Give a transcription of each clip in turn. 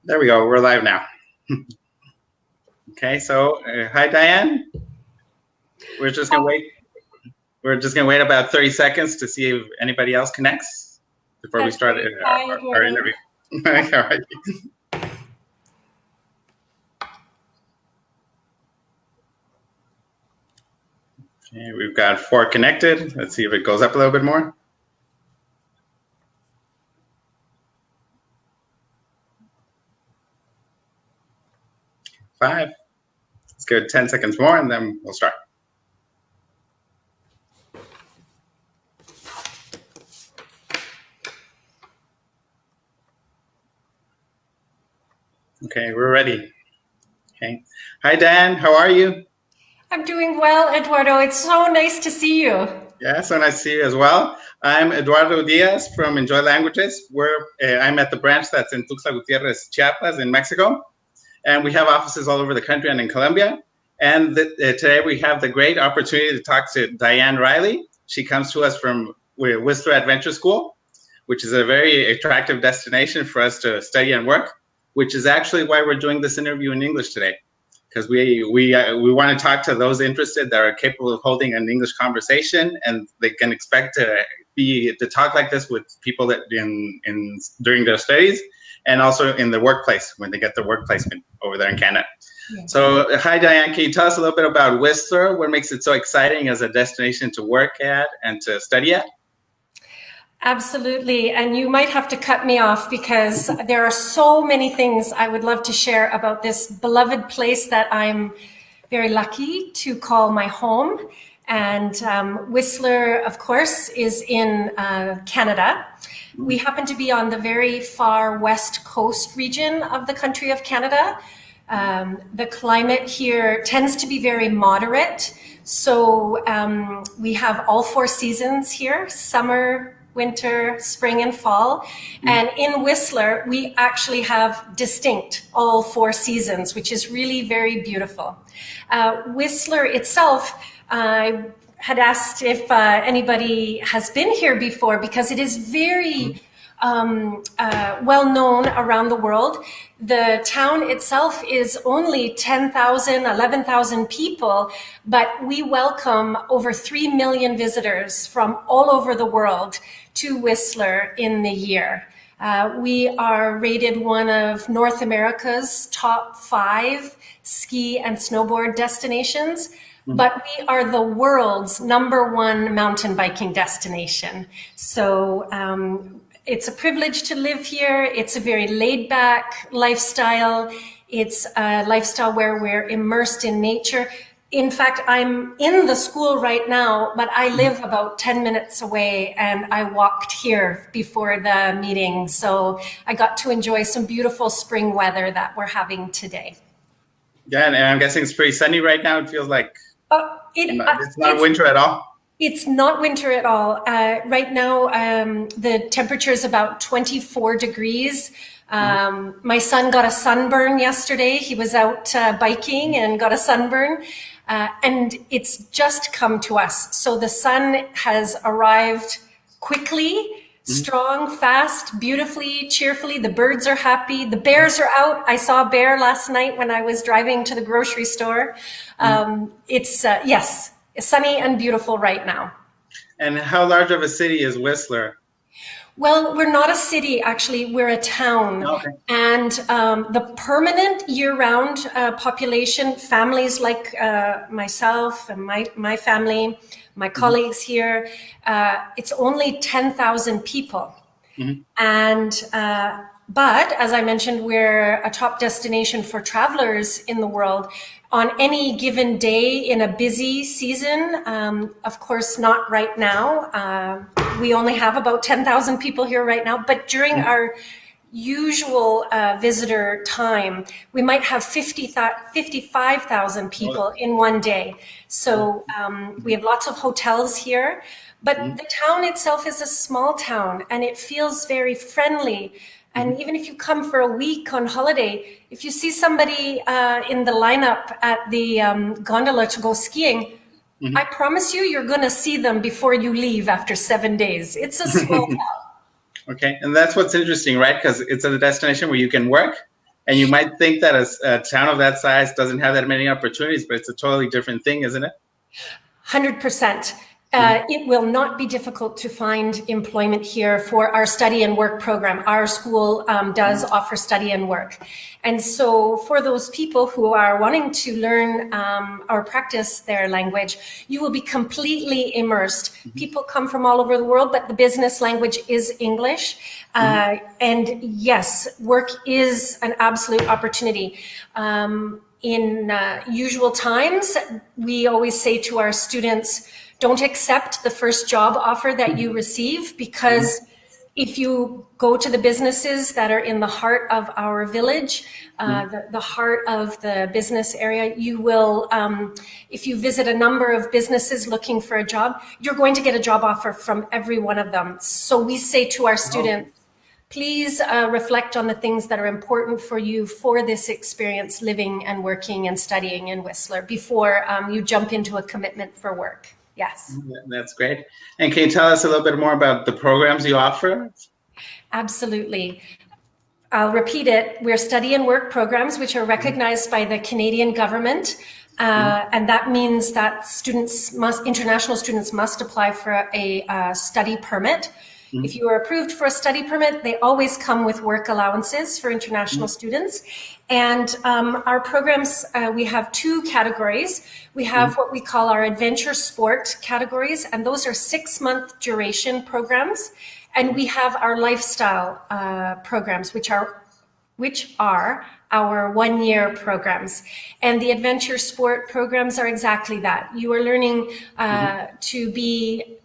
There we go. We're live now. Okay, so hi, Diane. We're just gonna wait. We're just gonna wait about 30 seconds to see if anybody else connects before we start our interview. All right. Okay, we've got 4 connected. Let's see if it goes up a little bit more. 5. Let's give it 10 seconds more, and then we'll start. Okay, we're ready. Okay. Hi, Dan. How are you? I'm doing well, Eduardo. It's so nice to see you. Yeah, so nice to see you as well. I'm Eduardo Diaz from Enjoy Languages. I'm at the branch that's in Tuxtla Gutierrez, Chiapas, in Mexico. And we have offices all over the country and in Colombia. And today we have the great opportunity to talk to Diane Riley. She comes to us from Whistler Adventure School, which is a very attractive destination for us to study and work, which is actually why we're doing this interview in English today. Because we want to talk to those interested that are capable of holding an English conversation, and they can expect to talk like this with people that during their studies, and also in the workplace when they get their work placement over there in Canada. Yes. So, hi Diane, can you tell us a little bit about Whistler? What makes it so exciting as a destination to work at and to study at? Absolutely, and you might have to cut me off because there are so many things I would love to share about this beloved place that I'm very lucky to call my home. And Whistler, of course, is in Canada. We happen to be on the very far west coast region of the country of Canada. The climate here tends to be very moderate. So we have all 4 seasons here: summer, winter, spring, and fall. And in Whistler, we actually have distinct all 4 seasons, which is really very beautiful. Whistler itself, I had asked if anybody has been here before, because it is very well known around the world. The town itself is only 10,000, 11,000 people, but we welcome over 3 million visitors from all over the world to Whistler in the year. We are rated one of North America's top 5 ski and snowboard destinations. But we are the world's #1 mountain biking destination. So it's a privilege to live here. It's a very laid back lifestyle. It's a lifestyle where we're immersed in nature. In fact, I'm in the school right now, but I live about 10 minutes away, and I walked here before the meeting. So I got to enjoy some beautiful spring weather that we're having today. Yeah, and I'm guessing it's pretty sunny right now. It feels like it's not winter at all. It's not winter at all. Right now, the temperature is about 24 degrees. My son got a sunburn yesterday. He was out biking and got a sunburn. And it's just come to us. So the sun has arrived quickly, strong, fast, beautifully, cheerfully. The birds are happy. The bears are out. I saw a bear last night when I was driving to the grocery store. It's sunny and beautiful right now. And how large of a city is Whistler? Well, we're not a city, actually. We're a town. Okay. And the permanent year-round population, families like myself and my family, my colleagues here, it's only 10,000 people. And but as I mentioned, we're a top destination for travelers in the world. On any given day in a busy season, of course, not right now. We only have about 10,000 people here right now, but during our usual visitor time, we might have 55,000 people in one day. So we have lots of hotels here, but the town itself is a small town, and it feels very friendly. And even if you come for a week on holiday, if you see somebody in the lineup at the gondola to go skiing, I promise you're going to see them before you leave after 7 days. It's a small town. Okay, and that's what's interesting, right? Because it's a destination where you can work, And you might think that a town of that size doesn't have that many opportunities, but it's a totally different thing, isn't it? 100%. It will not be difficult to find employment here for our study and work program. Our school does offer study and work. And so for those people who are wanting to learn or practice their language, you will be completely immersed. People come from all over the world, but the business language is English. And yes, work is an absolute opportunity. In usual times, we always say to our students, don't accept the first job offer that you receive, because if you go to the businesses that are in the heart of our village, the heart of the business area, you will, if you visit a number of businesses looking for a job, you're going to get a job offer from every one of them. So we say to our students, please reflect on the things that are important for you for this experience living and working and studying in Whistler before you jump into a commitment for work. Yes. That's great. And can you tell us a little bit more about the programs you offer? Absolutely. I'll repeat it. We're study and work programs, which are recognized by the Canadian government. And that means that international students must apply for a study permit. If you are approved for a study permit, they always come with work allowances for international students. And our programs, we have two categories. We have what we call our adventure sport categories, and those are 6-month duration programs. And we have our lifestyle programs, which are our 1-year programs. And the adventure sport programs are exactly that. You are learning to be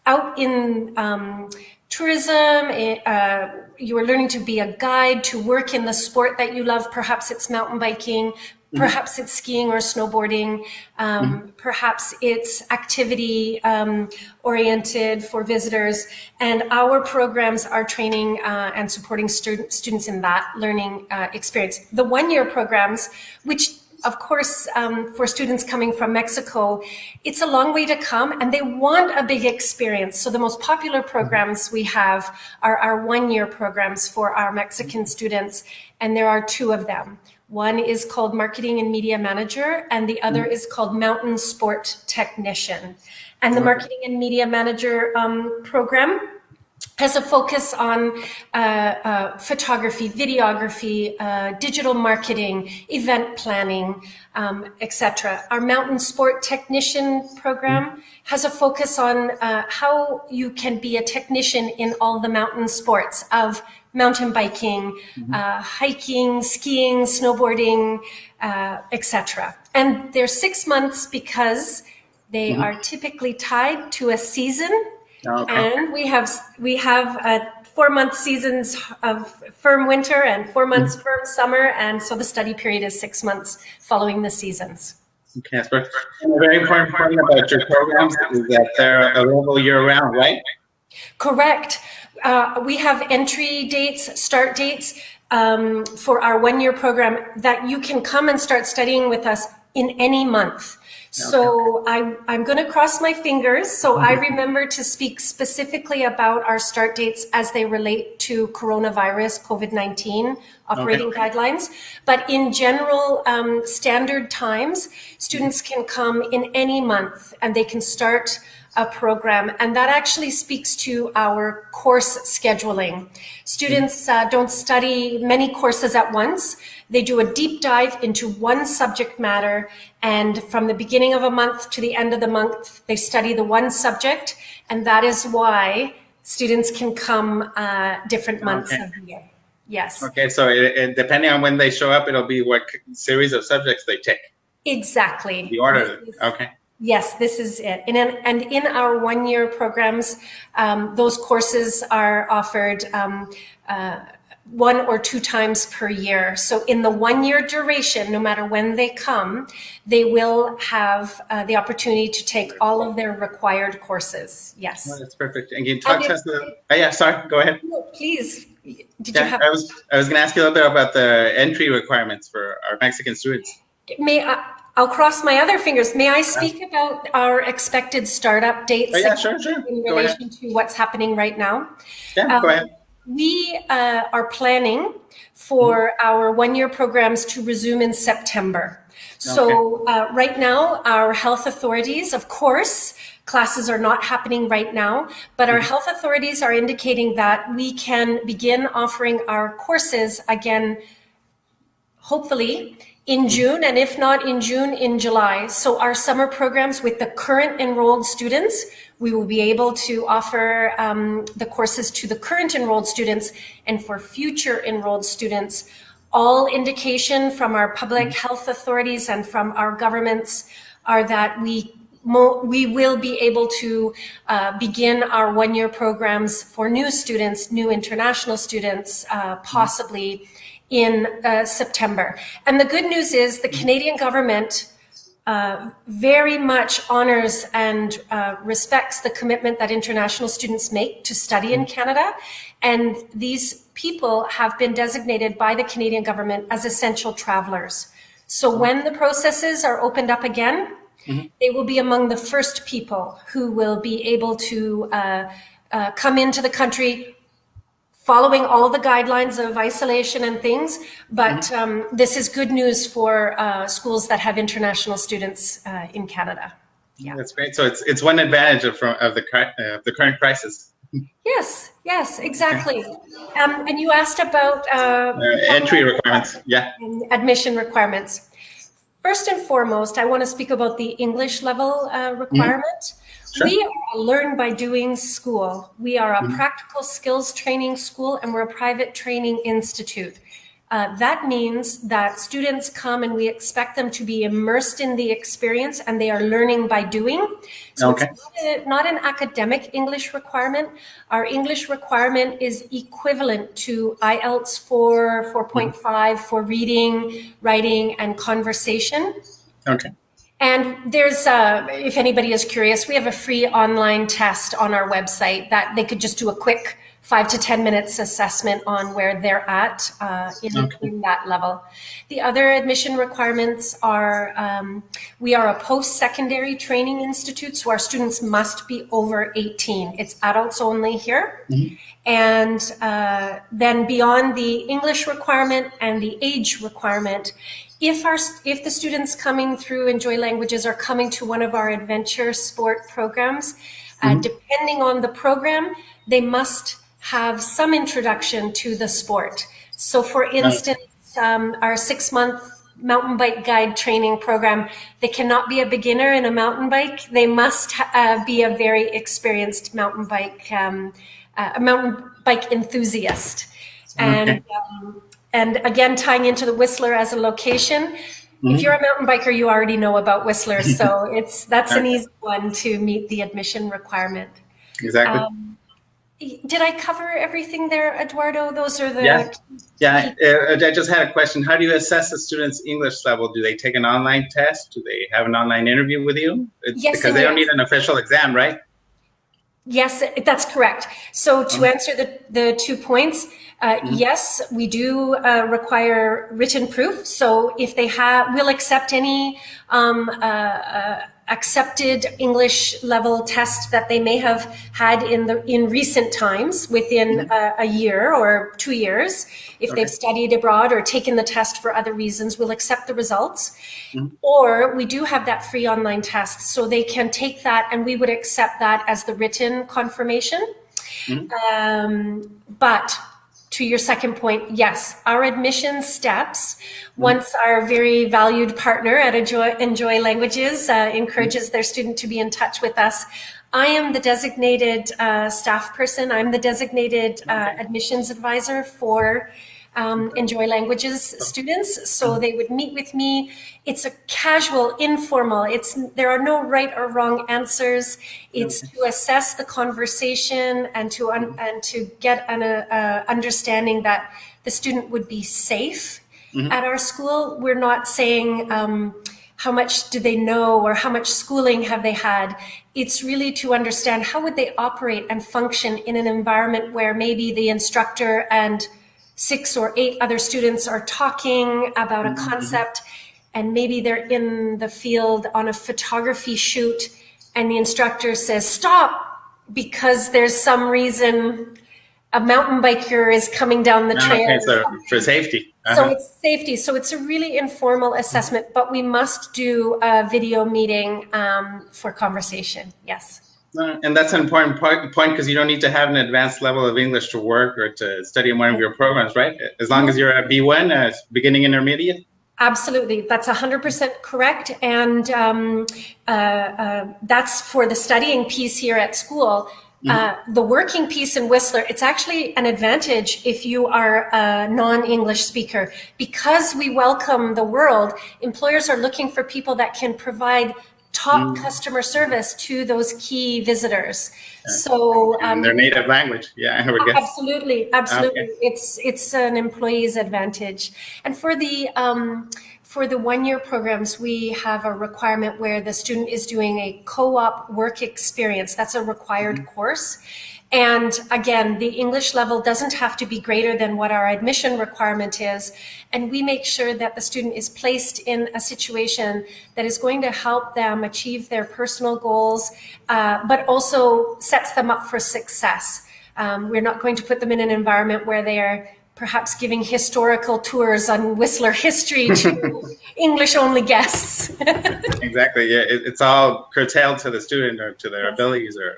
out in tourism, you are learning to be a guide, to work in the sport that you love. Perhaps it's mountain biking, perhaps it's skiing or snowboarding, perhaps it's activity oriented for visitors. And our programs are training and supporting students in that learning experience. The 1-year programs, which of course, for students coming from Mexico, it's a long way to come and they want a big experience. So the most popular programs we have are our 1-year programs for our Mexican students. And there are 2 of them. One is called Marketing and Media Manager, and the other is called Mountain Sport Technician. And the Marketing and Media Manager program has a focus on photography, videography, digital marketing, event planning, etc. Our Mountain Sport Technician program has a focus on how you can be a technician in all the mountain sports of mountain biking, hiking, skiing, snowboarding, etc. And they're 6 months because they are typically tied to a season. And we have 4-month seasons of firm winter and 4 months firm summer, and so the study period is 6 months following the seasons. Okay, that's perfect. And a very important point about your programs is that they're available year-round, right? Correct. We have entry dates, start dates for our 1-year program that you can come and start studying with us in any month. So I'm going to cross my fingers. So I remember to speak specifically about our start dates as they relate to coronavirus, COVID-19 operating guidelines. But in general, standard times, students can come in any month and they can start a program. And that actually speaks to our course scheduling. Students don't study many courses at once. They do a deep dive into one subject matter, and from the beginning of a month to the end of the month, they study the one subject, and that is why students can come different months of the year. Yes. Okay, so depending on when they show up, it'll be what series of subjects they take. Exactly. The order. Yes, this is it. And in our 1-year programs, those courses are offered 1 or 2 times per year. So in the 1-year duration, no matter when they come, they will have the opportunity to take all of their required courses. Yes. Oh, that's perfect. And can you talk to us? Sorry, go ahead. No, please. Did you have? I was going to ask you a little bit about the entry requirements for our Mexican students. I'll cross my other fingers. May I speak about our expected startup dates sure. in relation to what's happening right now? Yeah, go ahead. We are planning for our one-year programs to resume in September. So right now, our health authorities, of course, classes are not happening right now, but our health authorities are indicating that we can begin offering our courses again, hopefully in June, and if not in June, in July. So our summer programs with the current enrolled students, we will be able to offer the courses to the current enrolled students, and for future enrolled students, all indication from our public health authorities and from our governments are that we will be able to begin our one-year programs for new students, new international students, possibly in September. And the good news is the Canadian government very much honors and respects the commitment that international students make to study in Canada. And these people have been designated by the Canadian government as essential travelers. So when the processes are opened up again, they will be among the first people who will be able to come into the country following all the guidelines of isolation and things. But this is good news for schools that have international students in Canada. Yeah, that's great. So it's one advantage of the current crisis. Yes, exactly. And you asked about entry requirements. Yeah, admission requirements. First and foremost, I want to speak about the English level requirement. Sure. We are a learn by doing school. We are a practical skills training school, and we're a private training institute. That means that students come and we expect them to be immersed in the experience, and they are learning by doing. So it's not an academic English requirement. Our English requirement is equivalent to IELTS 4, 4.5 for reading, writing, and conversation. Okay. And there's, if anybody is curious, we have a free online test on our website that they could just do a quick 5 to 10 minutes assessment on where they're at in that level. The other admission requirements are, we are a post-secondary training institute, so our students must be over 18. It's adults only here. And then beyond the English requirement and the age requirement, if the students coming through Enjoy Languages are coming to one of our adventure sport programs, depending on the program, they must have some introduction to the sport. So for instance, our 6-month mountain bike guide training program, they cannot be a beginner in a mountain bike. They must be a very experienced mountain bike enthusiast. And again, tying into the Whistler as a location, if you're a mountain biker, you already know about Whistler. So that's an easy one to meet the admission requirement. Exactly. Did I cover everything there, Eduardo? Those are the... Yeah. I just had a question. How do you assess a student's English level? Do they take an online test? Do they have an online interview with you? Yes, because they don't need an official exam, right? Yes, that's correct. So to answer the 2 points, yes, we do require written proof. So if they we'll accept any accepted English level test that they may have had in recent times, within a year or 2 years. If they've studied abroad or taken the test for other reasons, we'll accept the results. Or we do have that free online test, so they can take that and we would accept that as the written confirmation. But to your second point, yes, our admission steps, once our very valued partner at Enjoy Languages encourages their student to be in touch with us, I am the designated staff person. I'm the designated admissions advisor for Enjoy Languages students. So they would meet with me. It's a casual, informal. There are no right or wrong answers. It's to assess the conversation and to get an understanding that the student would be safe at our school. We're not saying how much do they know or how much schooling have they had. It's really to understand how would they operate and function in an environment where maybe the instructor and 6 or 8 other students are talking about a concept, and maybe they're in the field on a photography shoot and the instructor says, stop, because there's some reason a mountain biker is coming down the trail. Okay, so for safety. So it's safety. So it's a really informal assessment, but we must do a video meeting for conversation. Yes. And that's an important point because you don't need to have an advanced level of English to work or to study in one of your programs, right? As long as you're a B1, beginning intermediate. Absolutely. That's 100% correct. And that's for the studying piece here at school. The working piece in Whistler, it's actually an advantage if you are a non-English speaker. Because we welcome the world, employers are looking for people that can provide top customer service to those key visitors. So their native language. Yeah, I would guess. Absolutely. Okay. It's an employee's advantage. And for the 1-year programs, we have a requirement where the student is doing a co-op work experience. That's a required course. And again, the English level doesn't have to be greater than what our admission requirement is. And we make sure that the student is placed in a situation that is going to help them achieve their personal goals, but also sets them up for success. We're not going to put them in an environment where they are perhaps giving historical tours on Whistler history to English-only guests. Exactly. Yeah, it's all curtailed to the student or to their abilities. Or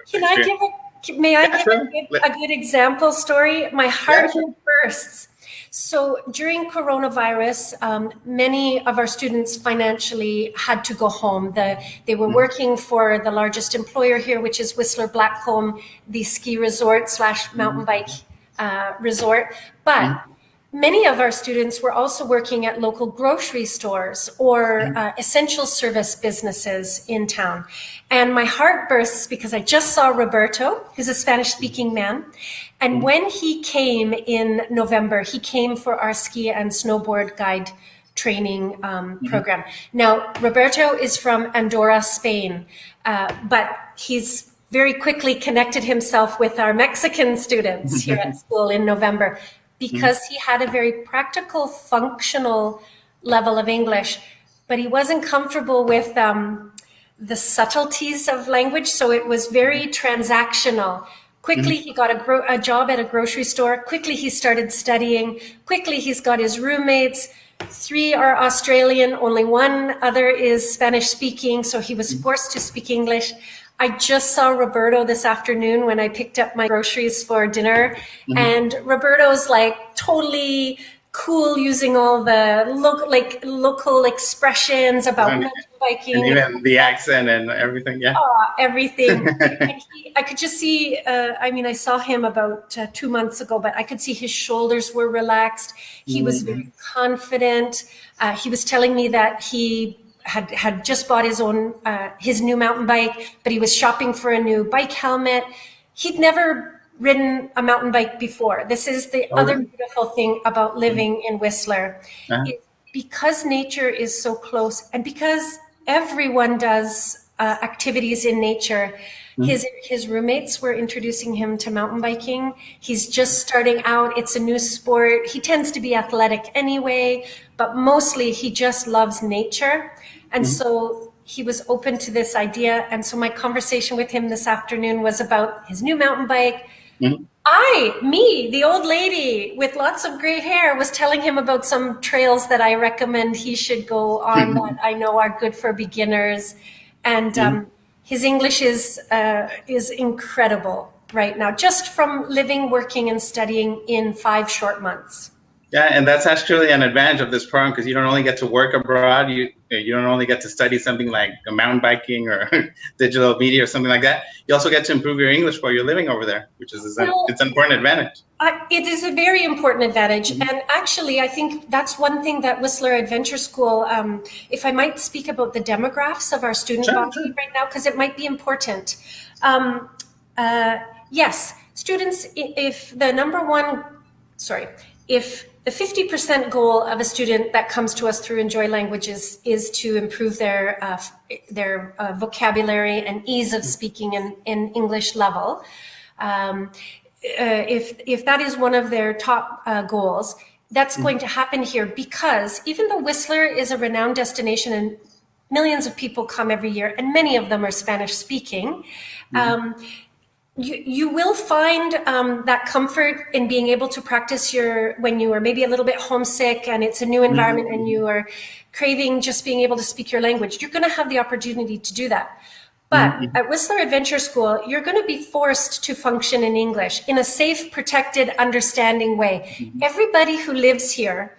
May I give a good example story? My heart bursts. So during coronavirus, many of our students financially had to go home. They were working for the largest employer here, which is Whistler Blackcomb, the ski resort / mountain bike resort. But many of our students were also working at local grocery stores or essential service businesses in town. And my heart bursts because I just saw Roberto, who's a Spanish-speaking man. And when he came in November, he came for our ski and snowboard guide training program. Now, Roberto is from Andorra, Spain, but he's very quickly connected himself with our Mexican students here at school in November, because he had a very practical, functional level of English, but he wasn't comfortable with the subtleties of language. So it was very transactional. Quickly, he got a job at a grocery store. Quickly, he started studying. Quickly, he's got his roommates. 3 are Australian, only 1 other is Spanish speaking. So he was forced to speak English. I just saw Roberto this afternoon when I picked up my groceries for dinner, and Roberto's like totally cool, using all the local expressions about mountain biking, and even the accent and everything. Yeah, everything. And I could just see. I saw him about 2 months ago, but I could see his shoulders were relaxed. He was very confident. He was telling me that he had just bought his new mountain bike, but he was shopping for a new bike helmet. He'd never ridden a mountain bike before. This is the other beautiful thing about living in Whistler. Because nature is so close, and because everyone does activities in nature. His roommates were introducing him to mountain biking. He's just starting out. It's a new sport. He tends to be athletic anyway, but mostly he just loves nature. And so he was open to this idea. And so my conversation with him this afternoon was about his new mountain bike. The old lady with lots of gray hair, was telling him about some trails that I recommend he should go on that I know are good for beginners. And his English is incredible right now, just from living, working, and studying in 5 short months. Yeah, and that's actually an advantage of this program, because you don't only get to work abroad, you don't only get to study something like mountain biking or digital media or something like that. You also get to improve your English while you're living over there, which is it's an important advantage. It is a very important advantage. And actually, I think that's one thing that Whistler Adventure School, if I might speak about the demographics of our student body right now, because it might be important. Yes, students, if the 50% goal of a student that comes to us through Enjoy Languages is to improve their vocabulary and ease of speaking in English level. If that is one of their top goals, that's going to happen here, because even though Whistler is a renowned destination and millions of people come every year, and many of them are Spanish speaking, You will find that comfort in being able to practice when you are maybe a little bit homesick and it's a new environment and you are craving just being able to speak your language. You're going to have the opportunity to do that. But at Whistler Adventure School, you're going to be forced to function in English in a safe, protected, understanding way. Everybody who lives here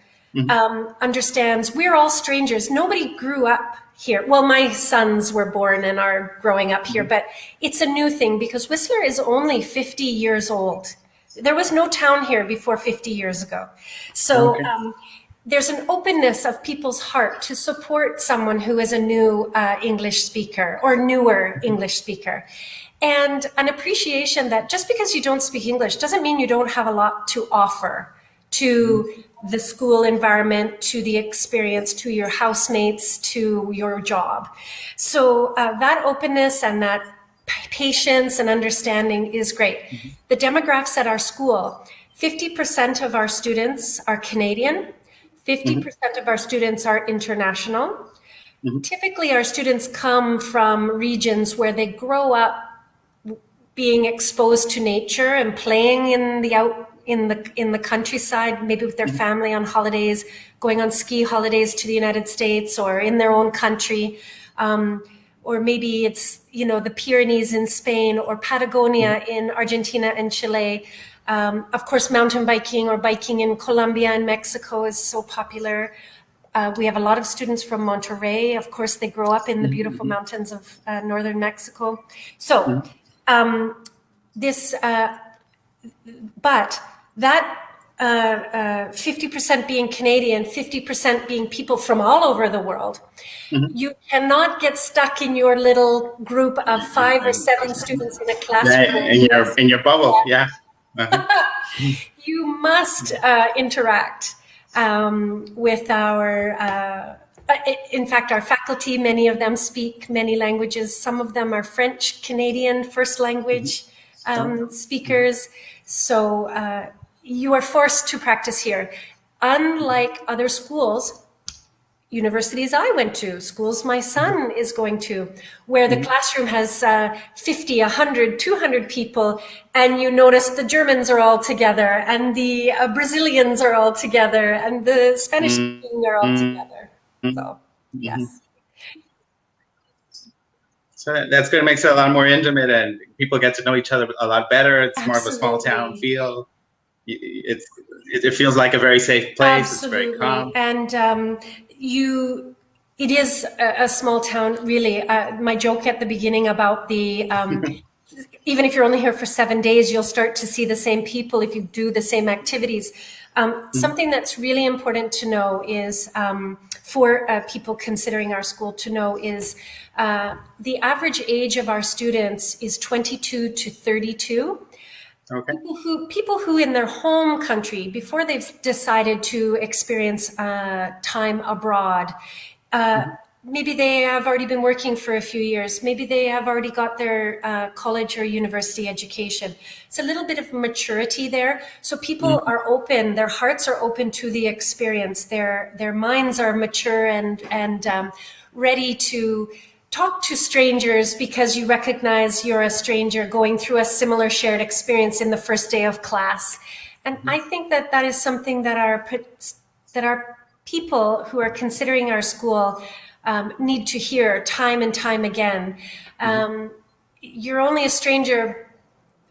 understands we're all strangers. Nobody grew up here. Well, my sons were born and are growing up here, but it's a new thing because Whistler is only 50 years old. There was no town here before 50 years ago. So there's an openness of people's heart to support someone who is a new English speaker or newer English speaker. And an appreciation that just because you don't speak English doesn't mean you don't have a lot to offer to the school environment, to the experience, to your housemates, to your job. So that openness and that patience and understanding is great. The demographics at our school, 50% of our students are Canadian, 50% of our students are international. Typically, our students come from regions where they grow up being exposed to nature and playing in the countryside, maybe with their family on holidays, going on ski holidays to the United States or in their own country. Or maybe it's, the Pyrenees in Spain or Patagonia in Argentina and Chile. Of course, mountain biking or biking in Colombia and Mexico is so popular. We have a lot of students from Monterrey. Of course, they grow up in the beautiful mountains of northern Mexico. So but that 50% being Canadian, 50% being people from all over the world, you cannot get stuck in your little group of 5 or 7 students in a classroom. In your bubble, yeah. You must interact with our, in fact, our faculty. Many of them speak many languages. Some of them are French, Canadian, first language speakers. So you are forced to practice here. Unlike other schools, universities I went to, schools my son is going to, where the classroom has 50, 100, 200 people, and you notice the Germans are all together, and the Brazilians are all together, and the Spanish speaking are all together. So, yes. So that's good. It makes it a lot more intimate, and people get to know each other a lot better. It's Absolutely. More of a small town feel. It feels like a very safe place. Absolutely. It's very calm. And it is a small town, really. My joke at the beginning about the, even if you're only here for 7 days, you'll start to see the same people if you do the same activities. Something that's really important to know is, for people considering our school to know is, the average age of our students is 22 to 32. Okay. People who in their home country, before they've decided to experience time abroad, maybe they have already been working for a few years. Maybe they have already got their college or university education. It's a little bit of maturity there. So people are open, their hearts are open to the experience. Their minds are mature and ready to talk to strangers because you recognize you're a stranger going through a similar shared experience in the first day of class. And I think that is something that our people who are considering our school need to hear time and time again. You're only a stranger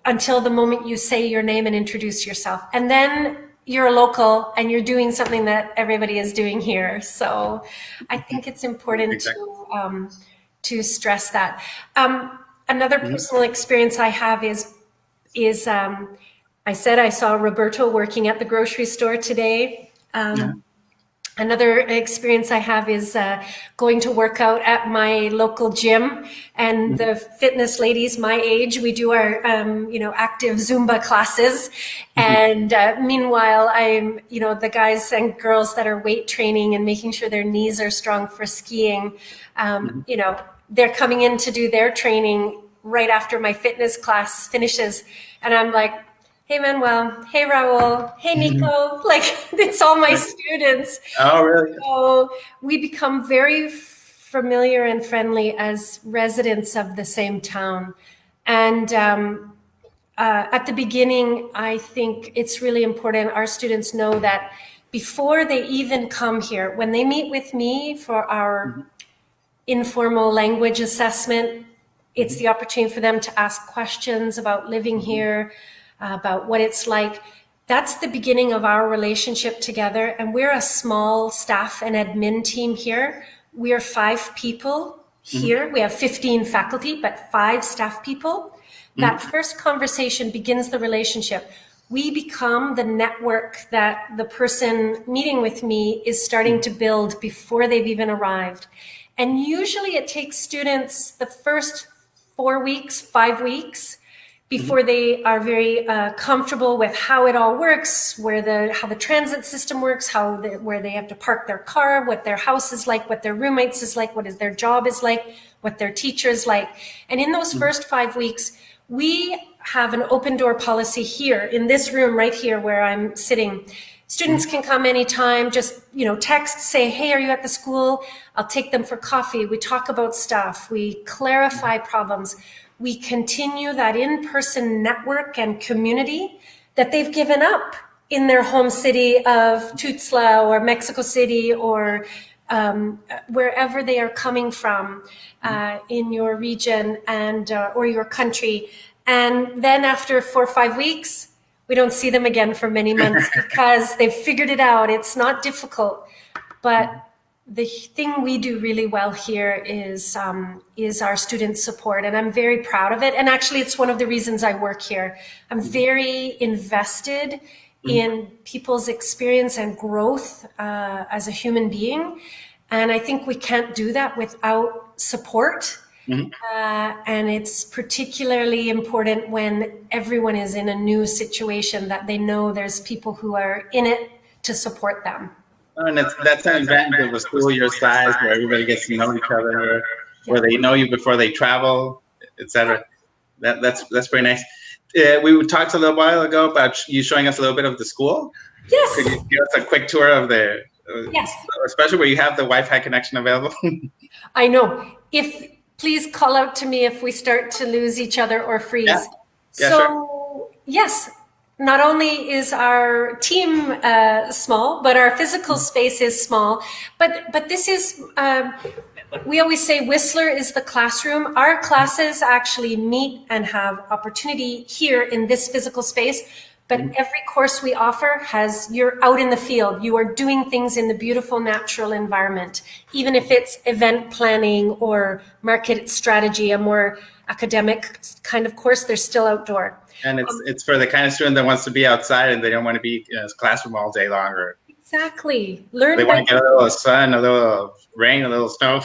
until the moment you say your name and introduce yourself. And then you're a local and you're doing something that everybody is doing here. So I think it's important to stress that. Another personal experience I have is I said I saw Roberto working at the grocery store today. Another experience I have is going to work out at my local gym, and the fitness ladies my age, we do our active Zumba classes, and meanwhile I'm the guys and girls that are weight training and making sure their knees are strong for skiing. They're coming in to do their training right after my fitness class finishes, and I'm like, hey Manuel, hey Raul, hey Nico, like it's all my students. Oh, really? So we become very familiar and friendly as residents of the same town. And at the beginning, I think it's really important our students know that before they even come here, when they meet with me for our informal language assessment, it's the opportunity for them to ask questions about living here, about what it's like. That's the beginning of our relationship together. And we're a small staff and admin team here. We are 5 people here. We have 15 faculty, but 5 staff people. That first conversation begins the relationship. We become the network that the person meeting with me is starting to build before they've even arrived. And usually it takes students the first 4 weeks, 5 weeks, before they are very comfortable with how it all works, how the transit system works, where they have to park their car, what their house is like, what their roommates is like, what their job is like, what their teacher is like. And in those first 5 weeks, we have an open door policy here in this room right here where I'm sitting. Students can come anytime, just, text, say, hey, are you at the school? I'll take them for coffee. We talk about stuff. We clarify problems. We continue that in-person network and community that they've given up in their home city of Tuxtla or Mexico City or wherever they are coming from in your region and or your country. And then after 4 or 5 weeks, we don't see them again for many months because they've figured it out. It's not difficult. But the thing we do really well here is our student support. And I'm very proud of it. And actually, it's one of the reasons I work here. I'm very invested in people's experience and growth as a human being. And I think we can't do that without support. And it's particularly important when everyone is in a new situation that they know there's people who are in it to support them. And that's an advantage of a school your size where everybody gets to know each other, where they know you before they travel, etc. That's very nice. We talked a little while ago about you showing us a little bit of the school. Yes. Could you give us a quick tour of the, yes, especially where you have the Wi-Fi connection available? I know. Please call out to me if we start to lose each other or freeze. Yeah, so, sure. Yes, not only is our team small, but our physical space is small. But this is, we always say Whistler is the classroom. Our classes actually meet and have opportunity here in this physical space. But every course we offer you're out in the field. You are doing things in the beautiful natural environment. Even if it's event planning or market strategy, a more academic kind of course, they're still outdoor. And it's for the kind of student that wants to be outside and they don't want to be in a classroom all day long. Exactly. They want to get a little sun, a little rain, a little snow.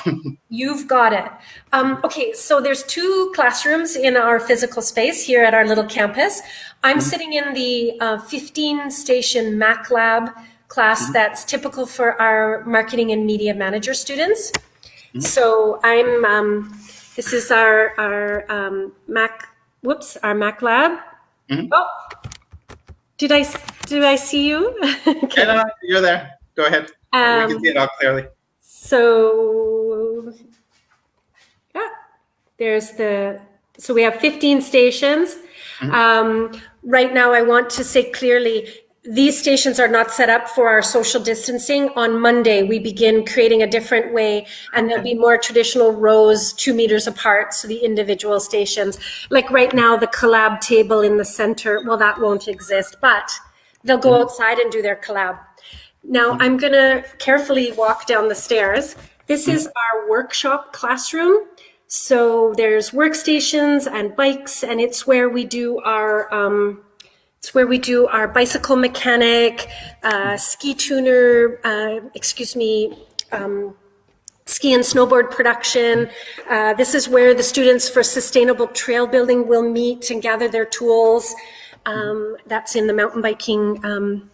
You've got it. Okay, so there's 2 classrooms in our physical space here at our little campus. I'm sitting in the 15-station Mac Lab class that's typical for our marketing and media manager students. So this is our Mac Lab. Oh, did I see you? Okay. No, you're there. Go ahead. We can see it all clearly. So so we have 15 stations. Right now, I want to say clearly, these stations are not set up for our social distancing. On Monday, we begin creating a different way, and there'll be more traditional rows 2 meters apart, so the individual stations. Like right now, the collab table in the center, well, that won't exist, but they'll go outside and do their collab. Now, I'm going to carefully walk down the stairs. This is our workshop classroom. So there's workstations and bikes, and it's where we do our bicycle mechanic, ski tuner, ski and snowboard production. This is where the students for sustainable trail building will meet and gather their tools. That's in the mountain biking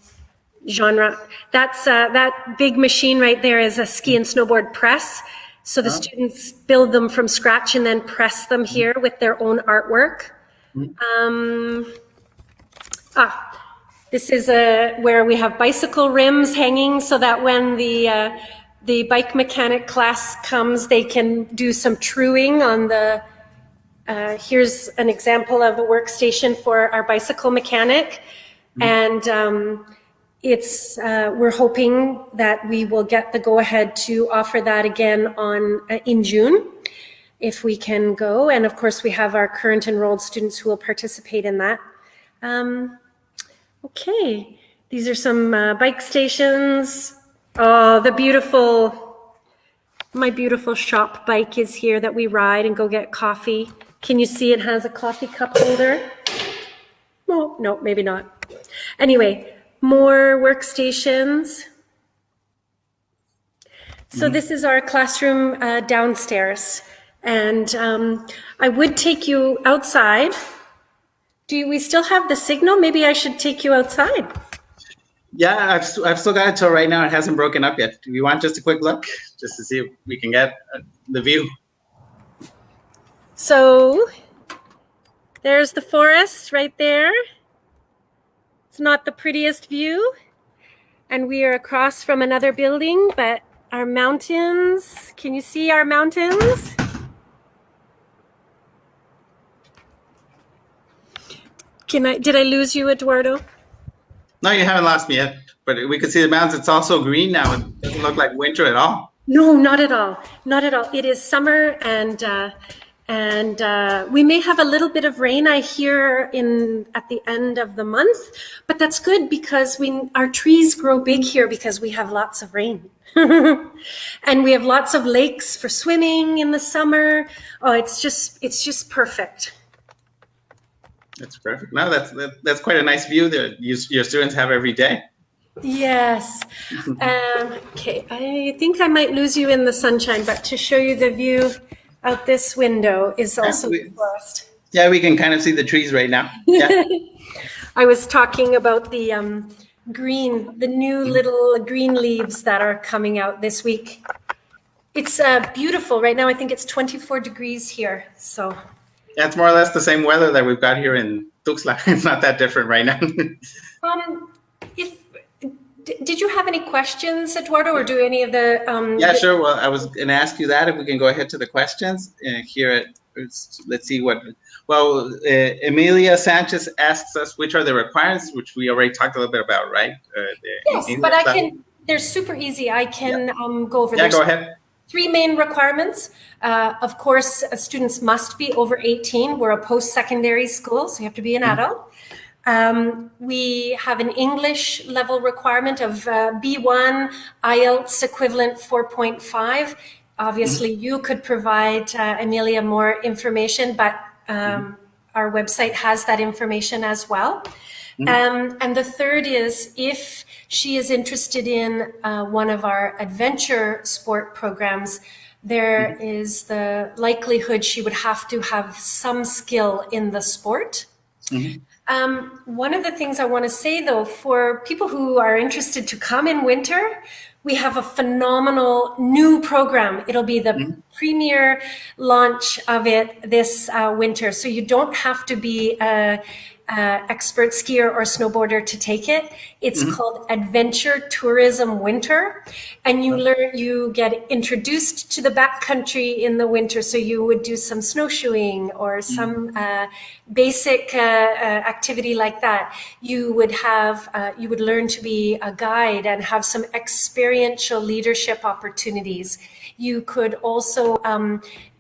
genre. That big machine right there is a ski and snowboard press. So the students build them from scratch and then press them here with their own artwork. This is where we have bicycle rims hanging so that when the bike mechanic class comes, they can do some truing on Here's an example of a workstation for our bicycle mechanic. And we're hoping that we will get the go-ahead to offer that again in June, if we can go. And of course, we have our current enrolled students who will participate in that. Okay, these are some bike stations. Oh, my beautiful shop bike is here that we ride and go get coffee. Can you see it has a coffee cup holder? Oh, no, maybe not. Anyway, more workstations. So this is our classroom downstairs. And I would take you outside. Do we still have the signal? Maybe I should take you outside. Yeah, I've still got it till right now. It hasn't broken up yet. Do you want just a quick look, just to see if we can get the view? So there's the forest right there. It's not the prettiest view. And we are across from another building, but our mountains, can you see our mountains? Did I lose you, Eduardo? No, you haven't lost me yet, but we can see the mountains. It's also green now. It doesn't look like winter at all. No, not at all. Not at all. It is summer, and we may have a little bit of rain, I hear, at the end of the month, but that's good because our trees grow big here because we have lots of rain. And we have lots of lakes for swimming in the summer. Oh, it's just perfect. That's perfect. No, that's quite a nice view that your students have every day. Yes. Okay, I think I might lose you in the sunshine, but to show you the view out this window is also the forest. Yeah, we can kind of see the trees right now. Yeah. I was talking about the new little green leaves that are coming out this week. It's beautiful. Right now, I think it's 24 degrees here, so... Yeah, it's more or less the same weather that we've got here in Tuxtla. It's not that different right now. Did you have any questions, Eduardo, or do any of the... Yeah, sure. Well, I was going to ask you that, if we can go ahead to the questions here. Let's see what... Well, Emilia Sanchez asks us, which are the requirements, which we already talked a little bit about, right? Yes, but they're super easy. I can go over Yeah, go ahead. 3 main requirements. Of course, students must be over 18. We're a post-secondary school, so you have to be an adult. We have an English level requirement of B1, IELTS equivalent 4.5. Obviously, you could provide Emilia more information, but our website has that information as well. And the third is, if she is interested in one of our adventure sport programs, there is the likelihood she would have to have some skill in the sport. One of the things I want to say, though, for people who are interested to come in winter, we have a phenomenal new program. It'll be the premier launch of it this winter. So you don't have to be a expert skier or snowboarder to take it. It's called Adventure Tourism Winter, and you get introduced to the backcountry in the winter. So you would do some snowshoeing or some basic activity like that. You would learn to be a guide and have some experiential leadership opportunities. You could also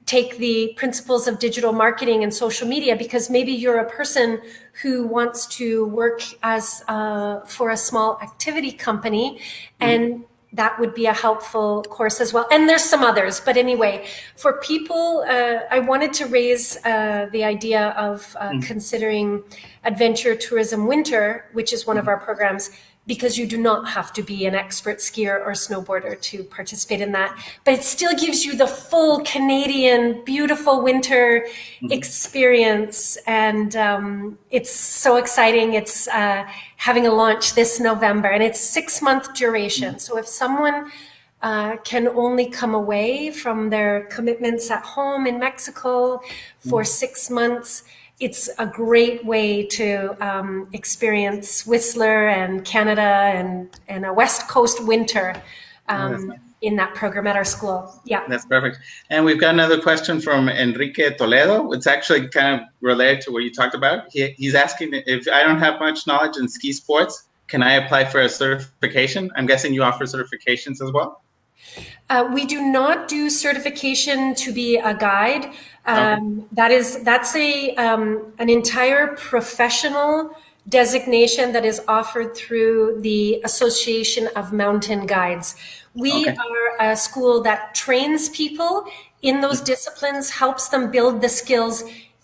take the principles of digital marketing and social media, because maybe you're a person who wants to work as for a small activity company, and that would be a helpful course as well. And there's some others, but anyway, for people, I wanted to raise the idea of considering Adventure Tourism Winter, which is one of our programs, because you do not have to be an expert skier or snowboarder to participate in that. But it still gives you the full Canadian beautiful winter experience. And it's so exciting. It's having a launch this November, and it's 6-month duration. So if someone can only come away from their commitments at home in Mexico for 6 months, it's a great way to experience Whistler and Canada and a West Coast winter. in that program at our school. Yeah. That's perfect. And we've got another question from Enrique Toledo. It's actually kind of related to what you talked about. He's asking if I don't have much knowledge in ski sports, can I apply for a certification? I'm guessing you offer certifications as well? We do not do certification to be a guide. Okay. That's an entire professional designation that is offered through the Association of Mountain Guides. We are a school that trains people in those disciplines, helps them build the skills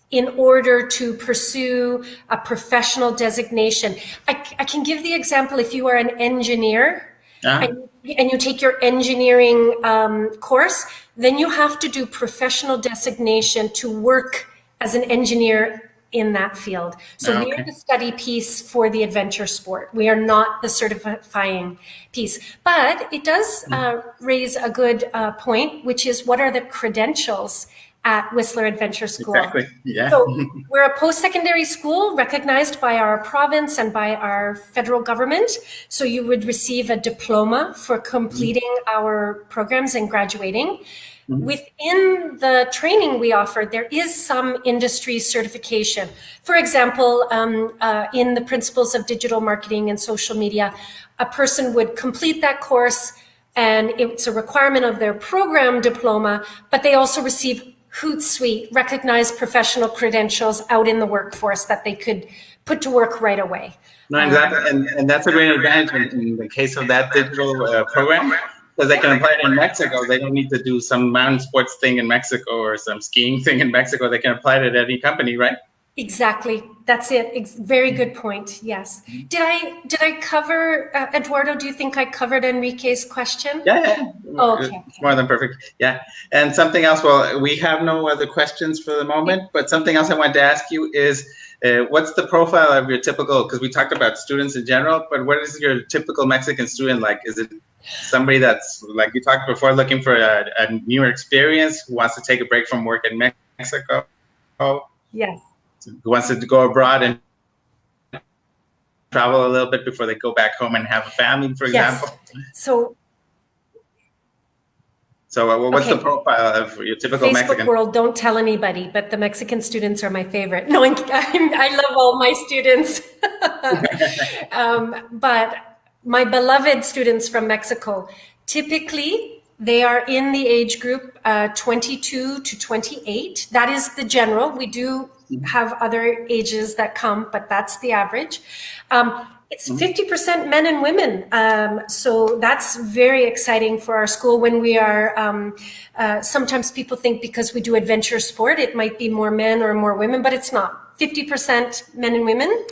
in order to pursue a professional designation. I can give the example, if you are an engineer and you take your engineering course, then you have to do professional designation to work as an engineer in that field. So we are the study piece for the adventure sport. We are not the certifying piece. But it does raise a good point, which is what are the credentials at Whistler Adventure School? Exactly. Yeah. So we're a post-secondary school recognized by our province and by our federal government. So you would receive a diploma for completing our programs and graduating. Within the training we offer, there is some industry certification. For example, in the principles of digital marketing and social media, a person would complete that course and it's a requirement of their program diploma, but they also receive Hootsuite, recognized professional credentials out in the workforce that they could put to work right away. No, exactly. And that's a great advantage in the case of that digital program. Because they can apply it in Mexico. They don't need to do some mountain sports thing in Mexico or some skiing thing in Mexico. They can apply it at any company, right? Exactly. That's it. Very good point. Yes. Did I cover, Eduardo, do you think I covered Enrique's question? Yeah. Okay. More than perfect. Yeah. And something else, well, we have no other questions for the moment, but something else I wanted to ask you is, what's the profile of your typical, because we talked about students in general, but what is your typical Mexican student like? Is it somebody that's, like you talked before, looking for a newer experience, who wants to take a break from work in Mexico? Yes. Who wants to go abroad and travel a little bit before they go back home and have a family, for example? So what's the profile of your typical Facebook Mexican? world, don't tell anybody, but the Mexican students are my favorite. No, I love all my students. But my beloved students from Mexico, typically they are in the age group 22 to 28. That is the general. We do have other ages that come, but that's the average. It's 50% men and women. So that's very exciting for our school when we are, sometimes people think because we do adventure sport, it might be more men or more women, but it's not. 50% men and women.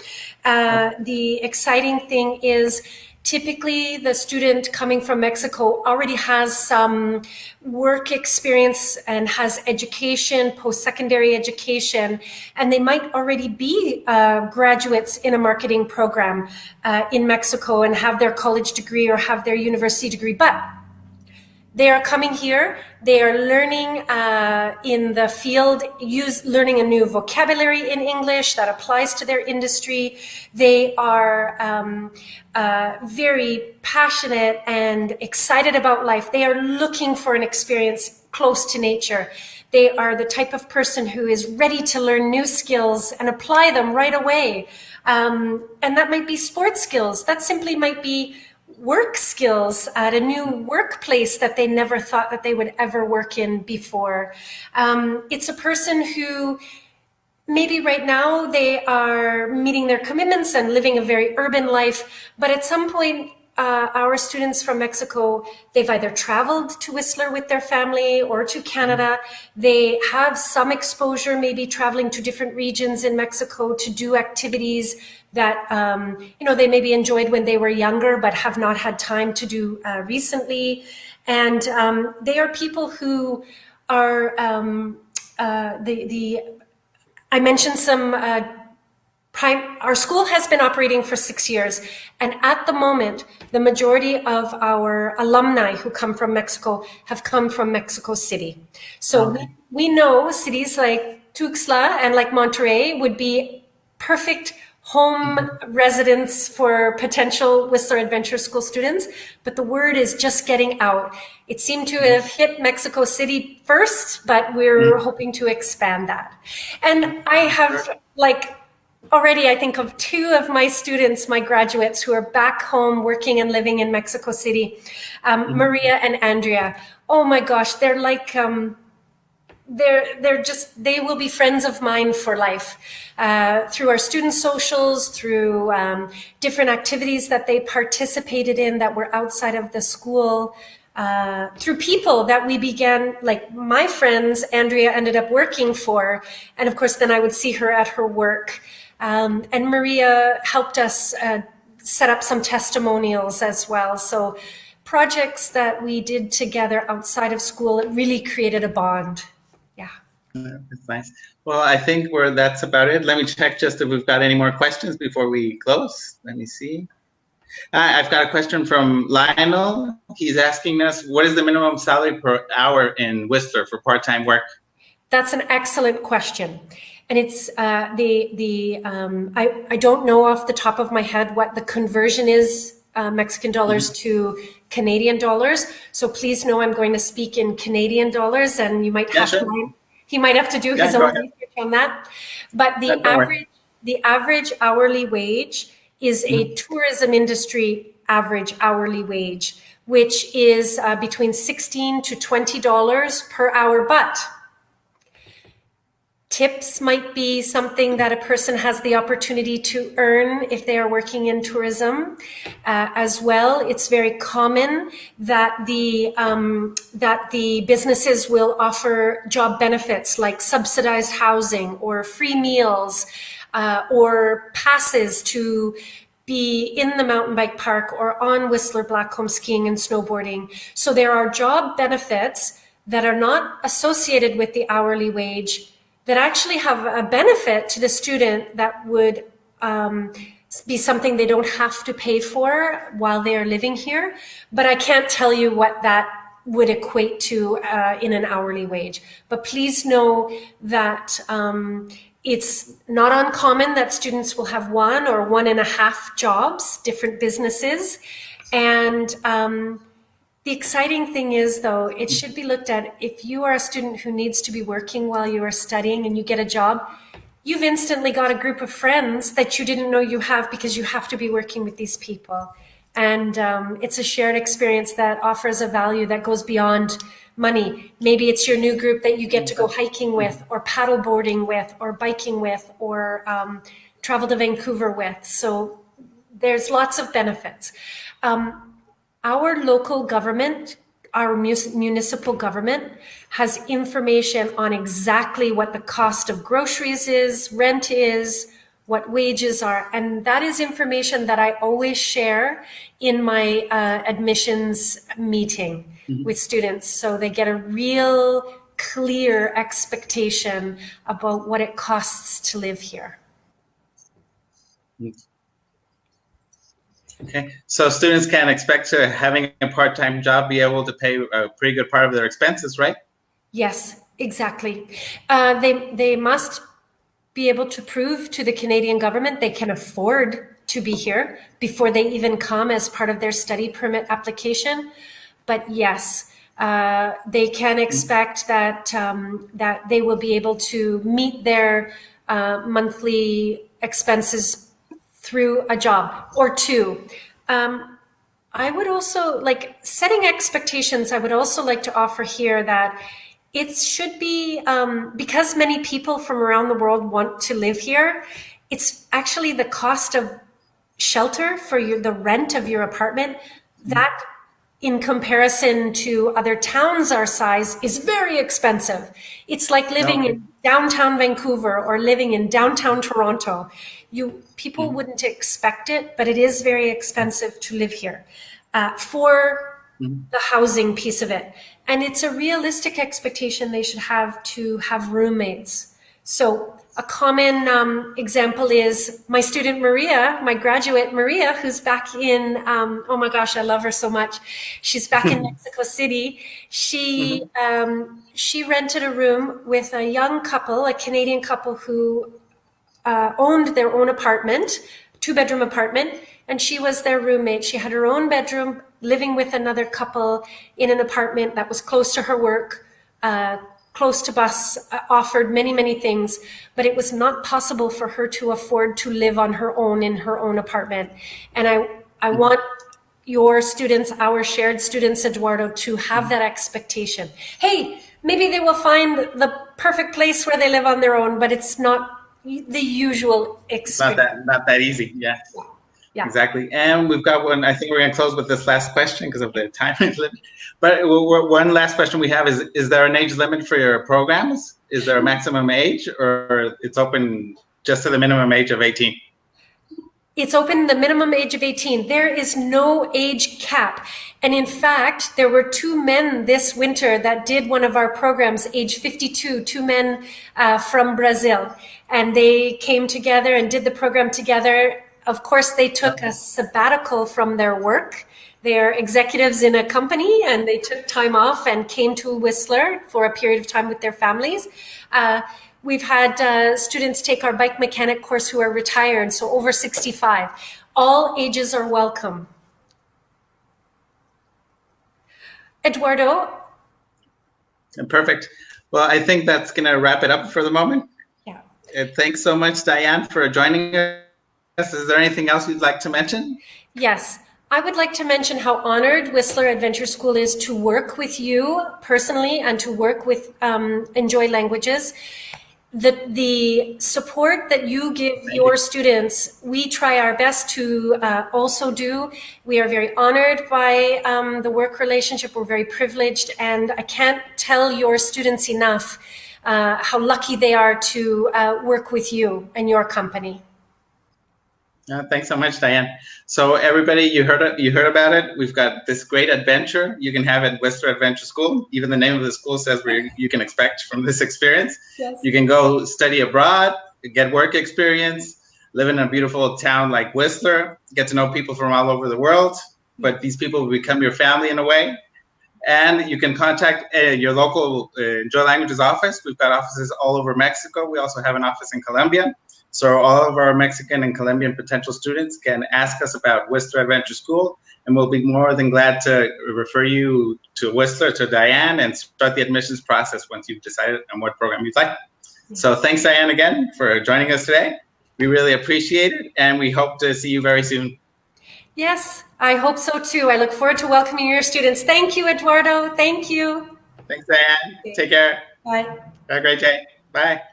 The exciting thing is typically the student coming from Mexico already has some work experience and has education, post-secondary education, and they might already be graduates in a marketing program in Mexico and have their college degree or have their university degree. But they are coming here, they are learning in the field, learning a new vocabulary in English that applies to their industry. They are very passionate and excited about life. They are looking for an experience close to nature. They are the type of person who is ready to learn new skills and apply them right away. And that might be sports skills. That simply might be work skills at a new workplace that they never thought that they would ever work in before. It's a person who maybe right now they are meeting their commitments and living a very urban life, but at some point our students from Mexico, they've either traveled to Whistler with their family or to Canada. They have some exposure, maybe traveling to different regions in Mexico to do activities that they maybe enjoyed when they were younger, but have not had time to do recently. And they are people who are I mentioned some. Our school has been operating for 6 years, and at the moment, the majority of our alumni who come from Mexico have come from Mexico City. So we know cities like Tuxtla and like Monterrey would be perfect home residence for potential Whistler Adventure School students, but the word is just getting out. It seemed to have hit Mexico City first, but we're hoping to expand that. And I have already I think of 2 of my students, my graduates, who are back home working and living in Mexico City, Maria and Andrea. Oh my gosh, they're like, they will be friends of mine for life, through our student socials, through different activities that they participated in that were outside of the school, through people that we began, like my friends, Andrea ended up working for, and of course then I would see her at her work. And Maria helped us set up some testimonials as well. So projects that we did together outside of school, it really created a bond. Yeah. That's nice. Well, I think that's about it. Let me check just if we've got any more questions before we close. Let me see. I've got a question from Lionel. He's asking us, what is the minimum salary per hour in Whistler for part-time work? That's an excellent question. And it's I don't know off the top of my head what the conversion is, Mexican dollars to Canadian dollars. So please know I'm going to speak in Canadian dollars, and you might have he might have to do his own research on that. But the average hourly wage is a tourism industry average hourly wage, which is between $16 to $20 per hour. But tips might be something that a person has the opportunity to earn if they are working in tourism as well. It's very common that the businesses will offer job benefits like subsidized housing or free meals or passes to be in the mountain bike park or on Whistler Blackcomb skiing and snowboarding. So there are job benefits that are not associated with the hourly wage that actually have a benefit to the student that would be something they don't have to pay for while they are living here. But I can't tell you what that would equate to in an hourly wage. But please know that it's not uncommon that students will have 1 or 1.5 jobs, different businesses. And the exciting thing is, though, it should be looked at, if you are a student who needs to be working while you are studying and you get a job, you've instantly got a group of friends that you didn't know you have because you have to be working with these people. And it's a shared experience that offers a value that goes beyond money. Maybe it's your new group that you get to go hiking with or paddle boarding with or biking with or travel to Vancouver with. So there's lots of benefits. Our local government, our municipal government, has information on exactly what the cost of groceries is, rent is, what wages are. And that is information that I always share in my admissions meeting with students. So they get a real clear expectation about what it costs to live here. Okay, so students can expect to having a part-time job be able to pay a pretty good part of their expenses, right? Yes, exactly. They must be able to prove to the Canadian government they can afford to be here before they even come as part of their study permit application. But yes, they can expect that that they will be able to meet their monthly expenses through a job or 2. I would also setting expectations. I would also like to offer here that it should be, because many people from around the world want to live here, it's actually the cost of shelter for the rent of your apartment that in comparison to other towns our size is very expensive. It's like living in downtown Vancouver or living in downtown Toronto. People wouldn't expect it, but it is very expensive to live here for the housing piece of it. And it's a realistic expectation they should have to have roommates. So a common example is my student Maria, my graduate Maria, who's back in, oh my gosh, I love her so much. She's back in Mexico City. She rented a room with a young couple, a Canadian couple who owned their own apartment, 2-bedroom apartment, and she was their roommate. She had her own bedroom, living with another couple in an apartment that was close to her work, close to bus, offered many, many things, but it was not possible for her to afford to live on her own in her own apartment. And I want your students, our shared students, Eduardo, to have that expectation. Hey, maybe they will find the perfect place where they live on their own, but it's not the usual experience. Not that easy. Yeah. Yeah. Exactly. And we've got one, I think we're going to close with this last question because of the time limit. But one last question we have is there an age limit for your programs? Is there a maximum age, or it's open just to the minimum age of 18? It's open the minimum age of 18. There is no age cap. And in fact, there were 2 men this winter that did one of our programs, age 52, 2 men from Brazil. And they came together and did the program together. Of course, they took a sabbatical from their work. They're executives in a company, and they took time off and came to Whistler for a period of time with their families. We've had students take our bike mechanic course who are retired, so over 65. All ages are welcome. Eduardo? Perfect. Well, I think that's going to wrap it up for the moment. Yeah. Thanks so much, Diane, for joining us. Is there anything else you'd like to mention? Yes. I would like to mention how honored Whistler Adventure School is to work with you personally and to work with Enjoy Languages. The support that you give your students, we try our best to also do. We are very honored by the work relationship. We're very privileged, and I can't tell your students enough how lucky they are to work with you and your company. Thanks so much, Diane. So everybody, you heard about it. We've got this great adventure you can have at Whistler Adventure School. Even the name of the school says where you can expect from this experience. Yes. You can go study abroad, get work experience, live in a beautiful town like Whistler, get to know people from all over the world, but these people will become your family in a way. And you can contact your local Enjoy Languages office. We've got offices all over Mexico. We also have an office in Colombia. So all of our Mexican and Colombian potential students can ask us about Whistler Adventure School, and we'll be more than glad to refer you to Whistler, to Diane, and start the admissions process once you've decided on what program you'd like. So thanks, Diane, again for joining us today. We really appreciate it, and we hope to see you very soon. Yes, I hope so too. I look forward to welcoming your students. Thank you, Eduardo. Thank you. Thanks, Diane. Take care. Bye. Have a great day. Bye.